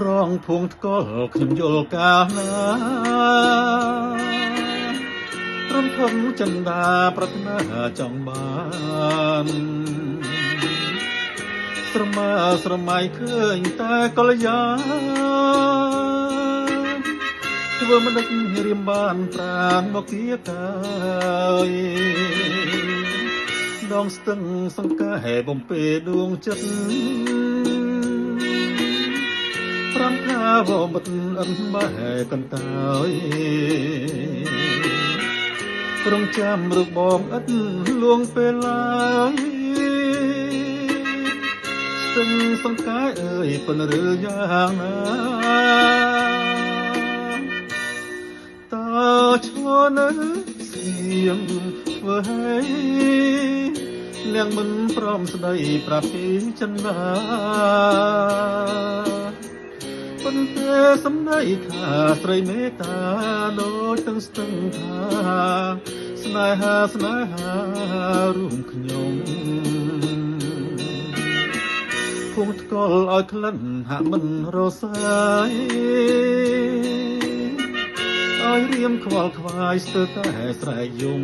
រងភួងថ្កល់ខ្ញុំយល់កាលណារំភើបចិន្តាប្រាថ្នាចង់បានស្រមើស្រមៃឃើញតែកល្យាធ្វើមិនដឹករៀមបានប្រាណមកគៀកាយដងស្ទឹងសង្កែបំពេដួងចិត្តប្រាំថាវមិតអិនបែកន្តើយរងចាំរូបបងឥតលួងពេលឡើយស្ទឹងសង្កែអើយប៉ុនរើយ៉ាងណាតើឈ្មោះនៅសៀងធ្វើឲ្យនាងមិនព្រមស្ដីប្រាប់ពីចិន្តាប៉ុន្តែសំដីថាស្រីមេត្តាដូចទាំងស្ទឹងថាស្នេហារួមខ្ញុំភួងថ្កល់ឲ្យក្លិនហាក់មិនរសាយឲ្យរៀមខ្វល់ខ្វាយស្ទើរតែស្រែកយំ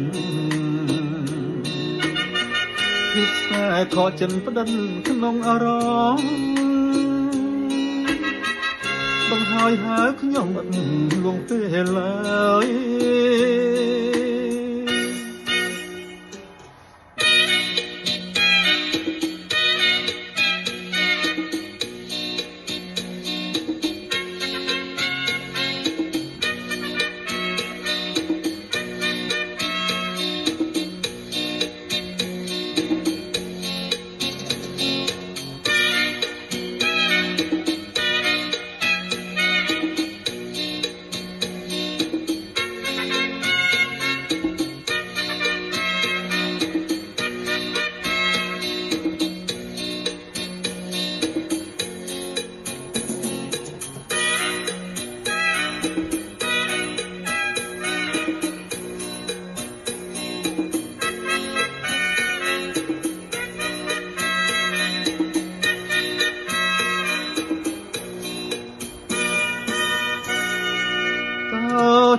ពីស្នេហ៍ខកចិនផ្ដិនក្នុងអារម្មណ៍បង្ហើយហើយខ្ញុំអត់លួងពេលឡើយ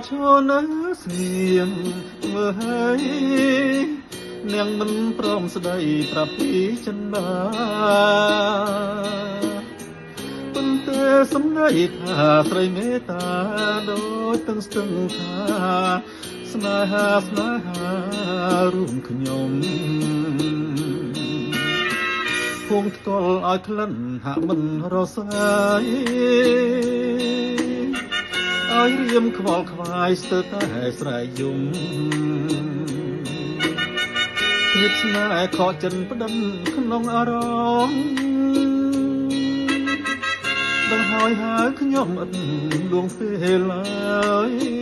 ឈ្មោះនៅសៀងមើលហើយនាងមិនព្រមស្ដីប្រាប់ពីចិន្តាប៉ុន្តែសំដីថាស្រីមេត្តាដូចទាំងស្ទឹងថាស្នេហារួមខ្ញុំភួងថ្កល់ឲ្យក្លិនហាក់មិនរសាយឲ្យរៀមខ្វល់ខ្វាយស្ទើរតែស្រែកយំភាពស្នេហ៍ខកចិនផ្ដិនក្នុងអារម្មណ៍បង្ហើយហើយខ្ញុំអត់លួងពេលឡើយ